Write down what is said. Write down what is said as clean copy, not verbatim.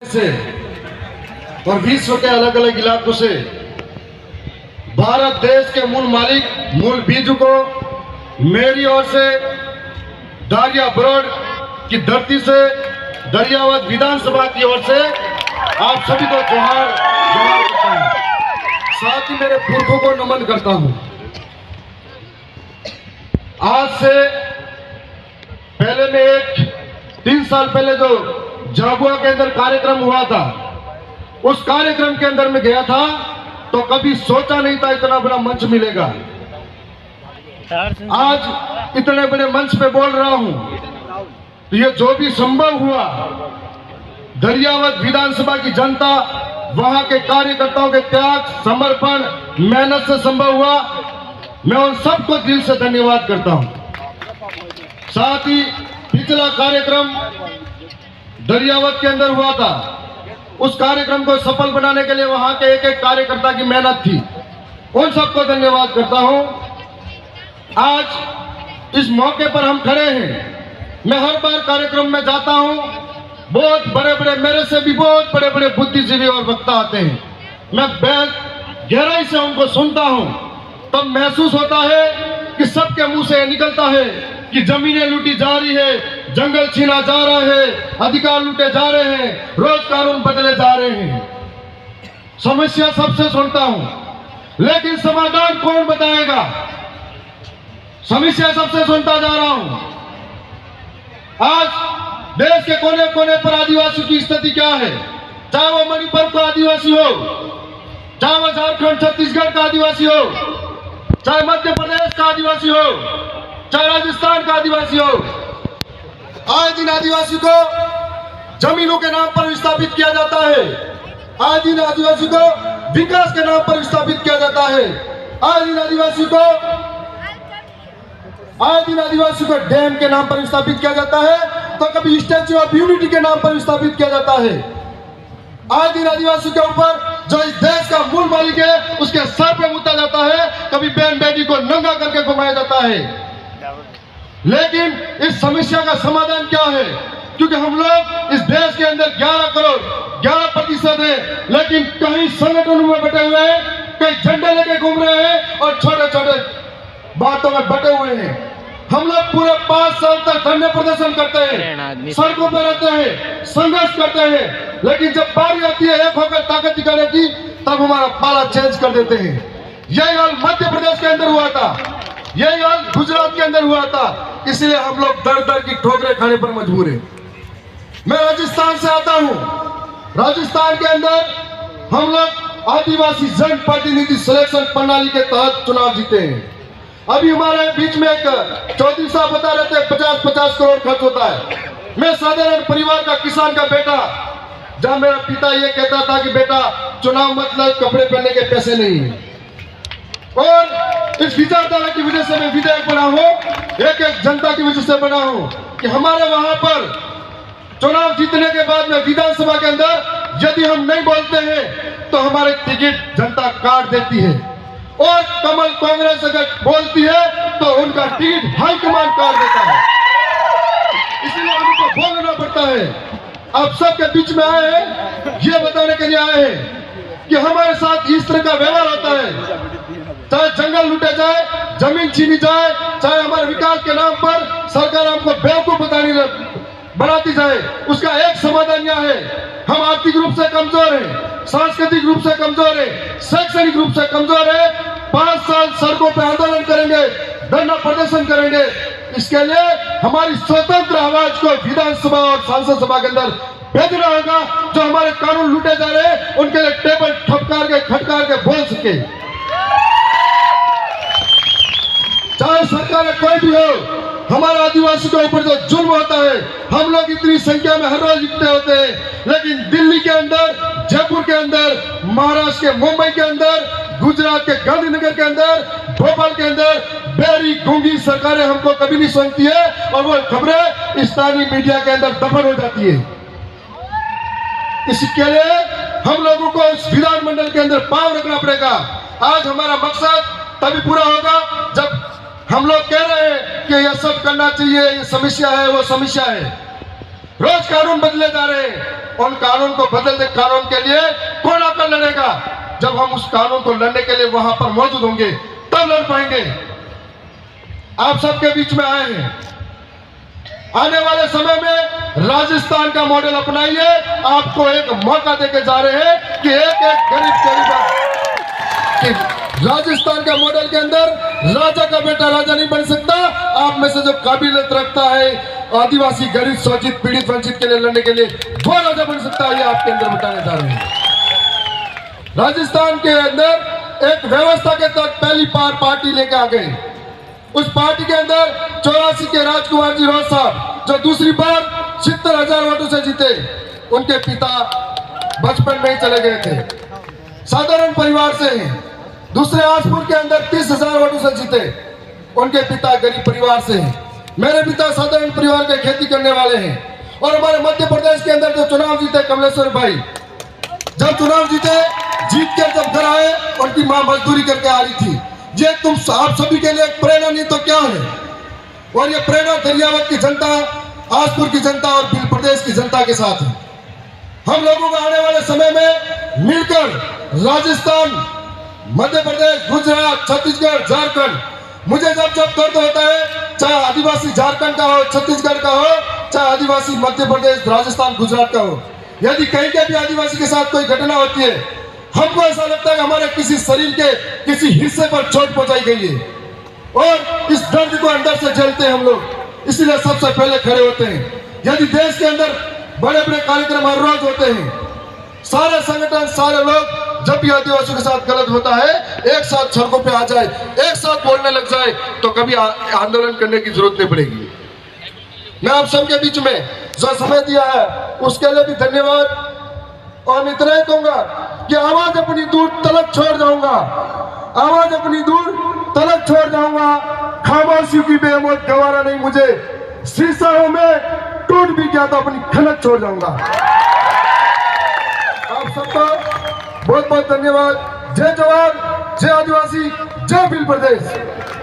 से और विश्व के अलग अलग इलाकों से भारत देश के मूल मालिक मूल बीज को मेरी ओर से दारिया ब्रॉड की धरती से दरियावत विधानसभा की ओर से आप सभी को जोहार जोहार करता हूं। साथ ही मेरे पुरखों को नमन करता हूं। आज से पहले में 3 साल पहले जो झाबुआ के अंदर कार्यक्रम हुआ था, उस कार्यक्रम के अंदर में गया था तो कभी सोचा नहीं था इतना बड़ा मंच मिलेगा। आज इतने बड़े मंच पे बोल रहा हूं तो ये जो भी संभव हुआ दरियावत विधानसभा की जनता, वहां के कार्यकर्ताओं के त्याग, समर्पण, मेहनत से संभव हुआ। मैं उन सबको दिल से धन्यवाद करता हूं। साथ ही पिछला कार्यक्रम दरियावत के अंदर हुआ था, उस कार्यक्रम को सफल बनाने के लिए वहां के एक एक कार्यकर्ता की मेहनत थी। उन सबको धन्यवाद करता हूं। आज इस मौके पर हम खड़े हैं। मैं हर बार कार्यक्रम में जाता हूं, बहुत बड़े बड़े, मेरे से भी बहुत बड़े बड़े बुद्धिजीवी और वक्ता आते हैं। मैं गहराई से उनको सुनता हूं, तब महसूस होता है कि सबके मुंह से निकलता है कि जमीनें लूटी जा रही है, जंगल छीना जा रहा है, अधिकार लूटे जा रहे हैं, रोज कानून बदले जा रहे हैं। समस्या सबसे सुनता हूं, लेकिन समाधान कौन बताएगा? समस्या सबसे सुनता जा रहा हूं। आज देश के कोने कोने पर आदिवासियों की स्थिति क्या है? चाहे वो मणिपुर का आदिवासी हो, चाहे वो झारखंड छत्तीसगढ़ का आदिवासी हो, चाहे मध्य प्रदेश का आदिवासी हो, चाहे राजस्थान का आदिवासी हो, आए दिन आदिवासी को जमीनों के नाम पर विस्थापित किया जाता है। आए दिन आदिवासी को विकास के नाम पर विस्थापित किया जाता है। आए दिन आदिवासी को डैम के नाम पर विस्थापित किया जाता है, तो कभी स्टैच्यू ऑफ यूनिटी के नाम पर विस्थापित किया जाता है। आए दिन आदिवासी के ऊपर जो इस देश का मूल मालिक है उसके सर पे मुद्दा जाता है, कभी बहन बेटी को नंगा करके घुमाया जाता है। लेकिन इस समस्या का समाधान क्या है? क्योंकि हम लोग इस देश के अंदर 11 करोड़ 11% है, लेकिन कहीं संगठनों में बटे हुए हैं, कहीं झंडे लेके घूम रहे हैं और छोटे छोटे बातों में बटे हुए हैं। हम लोग पूरे 5 साल तक धरने प्रदर्शन करते हैं, सड़कों पर रहते हैं, संघर्ष करते हैं, लेकिन जब बारी आती है एक होकर ताकत दिखाने की, तब हमारा पाला चेंज कर देते हैं। यही हाल मध्य प्रदेश के अंदर हुआ था, यही हाल गुजरात के अंदर हुआ था। इसलिए हम लोग दर दर की ठोकरें खाने पर मजबूर हैं। मैं राजस्थान से आता हूं। राजस्थान के अंदर हम लोग आदिवासी जन प्रतिनिधि सिलेक्शन प्रणाली के तहत चुनाव जीते हैं। अभी हमारे बीच में एक चौधरी साहब बता रहे थे 50-50 करोड़ खर्च होता है। मैं साधारण परिवार का किसान का बेटा, जहां मेरा पिता ये कहता था कि बेटा चुनाव मतलब कपड़े पहनने के पैसे नहीं है, और इस विचारधारा की वजह से मैं विधायक बना हूं, एक एक जनता की वजह से बना हूं कि हमारे वहां पर चुनाव जीतने के बाद में विधानसभा के अंदर यदि हम नहीं बोलते हैं तो हमारे टिकट जनता काट देती है, और कमल कांग्रेस अगर बोलती है तो उनका टिकट हाईकमान काट देता है। इसलिए उनको बोलना पड़ता है। आप सबके बीच में आए हैं, ये बताने के लिए आए हैं कि हमारे साथ इस तरह का व्यवहार होता है। चाहे जंगल लूटे जाए, जमीन छीनी जाए, चाहे हमारे विकास के नाम पर सरकार हमको बेवकूफ बनाती जाए, उसका एक समाधान यह है, हम आर्थिक रूप से कमजोर हैं, सांस्कृतिक रूप से कमजोर है, शैक्षणिक रूप से कमजोर है। 5 साल सड़कों पर आंदोलन करेंगे, धरना प्रदर्शन करेंगे। इसके लिए हमारी स्वतंत्र आवाज को विधानसभा और सांसद सभा के अंदर भेजना होगा। जो हमारे कानून लूटे जा रहे हैं उनके लिए टेबल ठपकार के खटकार के बोल सके। चाहे सरकार कोई भी हो, हमारे आदिवासी के ऊपर जो जुल्म होता है, हम लोग इतनी संख्या में हर रोज इकट्ठे होते हैं, लेकिन दिल्ली के अंदर, जयपुर के अंदर, महाराष्ट्र के मुंबई के अंदर, गुजरात के गांधीनगर के अंदर, भोपाल के अंदर बेरी गूंगी सरकारें हमको कभी नहीं सुनती है, और वो खबरें स्थानीय मीडिया के अंदर दफन हो जाती है। इसके लिए हम लोगों को इस विधानमंडल के अंदर पांव रखना पड़ेगा। आज हमारा मकसद तभी पूरा होगा जब हम लोग कह रहे हैं कि यह सब करना चाहिए, ये समस्या है, वो समस्या है। रोज कानून बदले जा रहे हैं, उन कानून को बदलते कानून के लिए कौन आकर लड़ेगा? जब हम उस कानून को लड़ने के लिए वहां पर मौजूद होंगे तब लड़ पाएंगे। आप सबके बीच में आए हैं। आने वाले समय में राजस्थान का मॉडल अपनाइए। आपको एक मौका देके जा रहे हैं कि एक एक गरीब राजस्थान का मॉडल के अंदर राजा का बेटा राजा नहीं बन सकता। आप में से जो काबिलियत रखता है आदिवासी गरीब शोषित पीड़ित वंचित के लिए लड़ने के लिए, वो राजा बन सकता है। ये आपके अंदर बताने जा रहे हैं। राजस्थान के अंदर एक व्यवस्था के तहत पहली बार पार्टी लेकर आ गए। उस पार्टी के अंदर 84 के राजकुमार जी रोज साहब जो दूसरी बार 70,000 वोटों से जीते, उनके पिता बचपन में ही चले गए थे, साधारण परिवार से हैं। दूसरे आसपुर के अंदर 30,000 वोटों से जीते, उनके पिता गरीब परिवार से हैं। मेरे पिता साधारण परिवार के खेती करने वाले हैं। और हमारे मध्य प्रदेश के अंदर जो चुनाव जीते कमलेश्वर भाई, जब चुनाव जीते, जीत के जब घर आए, उनकी मां मजदूरी करके आ रही थी। ये तुम आप सभी के लिए एक प्रेरणा नहीं तो क्या है? और ये प्रेरणा दरियावत की जनता, आसपुर की जनता और भील प्रदेश की जनता के साथ है। हम लोगों को आने वाले समय में मिलकर राजस्थान, मध्य प्रदेश, गुजरात, छत्तीसगढ़, झारखंड, मुझे जब जब दर्द होता है, चाहे आदिवासी झारखंड का हो, छत्तीसगढ़ का हो, चाहे आदिवासी मध्य प्रदेश, राजस्थान, गुजरात का हो, यदि कहीं के भी आदिवासी के साथ कोई घटना होती है, हमको ऐसा लगता है कि हमारे किसी शरीर के किसी हिस्से पर चोट पहुंचाई गई है और इस दर्द को अंदर से झेलते हैं हम लोग। इसलिए सबसे पहले खड़े होते हैं। यदि देश के अंदर बड़े बड़े कार्यक्रम हर रोज होते हैं, सारे संगठन, सारे लोग जब भी आदिवासियों के साथ गलत होता है एक साथ सड़कों पे आ जाए, एक साथ बोलने लग जाए, तो कभी आंदोलन करने की जरूरत नहीं पड़ेगी। मैं आप सबके बीच में जो समय दिया है उसके लिए भी धन्यवाद। और इतना ही कहूंगा कि आवाज अपनी दूर तलक छोड़ जाऊंगा, आवाज अपनी दूर तलक छोड़ जाऊंगा। खामोशी की बेमौत गवारा नहीं मुझे, शीशा में टूट भी गया तो अपनी खनक छोड़ जाऊंगा। आप सबका बहुत बहुत धन्यवाद। जय जवान, जय आदिवासी, जय भील प्रदेश।